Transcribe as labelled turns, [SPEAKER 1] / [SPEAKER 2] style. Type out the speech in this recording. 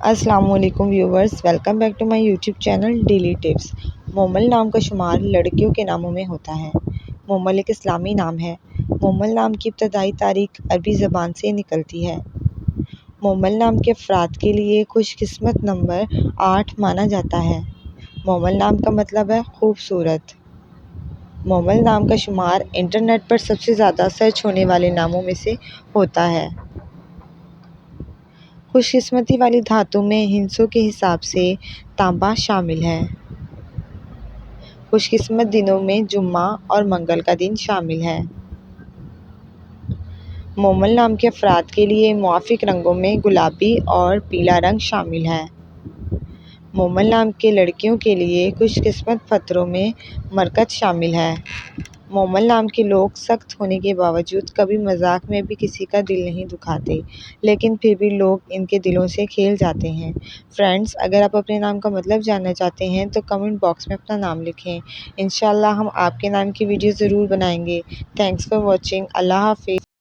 [SPEAKER 1] السلام علیکم viewers, welcome back to my YouTube channel daily tips. Momal نام کا شمار لڑکیوں کے ناموں میں ہوتا ہے۔ مومل ایک اسلامی نام ہے۔ مومل نام کی ابتدائی تاریخ عربی زبان سے نکلتی ہے۔ مومل نام کے افراد کے لیے خوش قسمت نمبر 8 مانا جاتا ہے۔ مومل نام کا مطلب ہے خوبصورت۔ مومل نام کا شمار انٹرنیٹ پر سب سے زیادہ سرچ ہونے والے ناموں میں سے ہوتا ہے۔ خوش قسمتی والی دھاتوں میں ہندسوں کے حساب سے تانبا شامل ہے۔ خوش قسمت دنوں میں جمعہ اور منگل کا دن شامل ہے۔ مومل نام کے افراد کے لیے موافق رنگوں میں گلابی اور پیلا رنگ شامل ہے۔ مومل نام کے لڑکیوں کے لیے خوش قسمت فتروں میں مرکز شامل ہے۔ مومل نام کے لوگ سخت ہونے کے باوجود کبھی مذاق میں بھی کسی کا دل نہیں دکھاتے، لیکن پھر بھی لوگ ان کے دلوں سے کھیل جاتے ہیں۔ فرینڈز، اگر آپ اپنے نام کا مطلب جاننا چاہتے ہیں تو کمنٹ باکس میں اپنا نام لکھیں۔ انشاءاللہ ہم آپ کے نام کی ویڈیو ضرور بنائیں گے۔ Thanks for watching. اللہ حافظ۔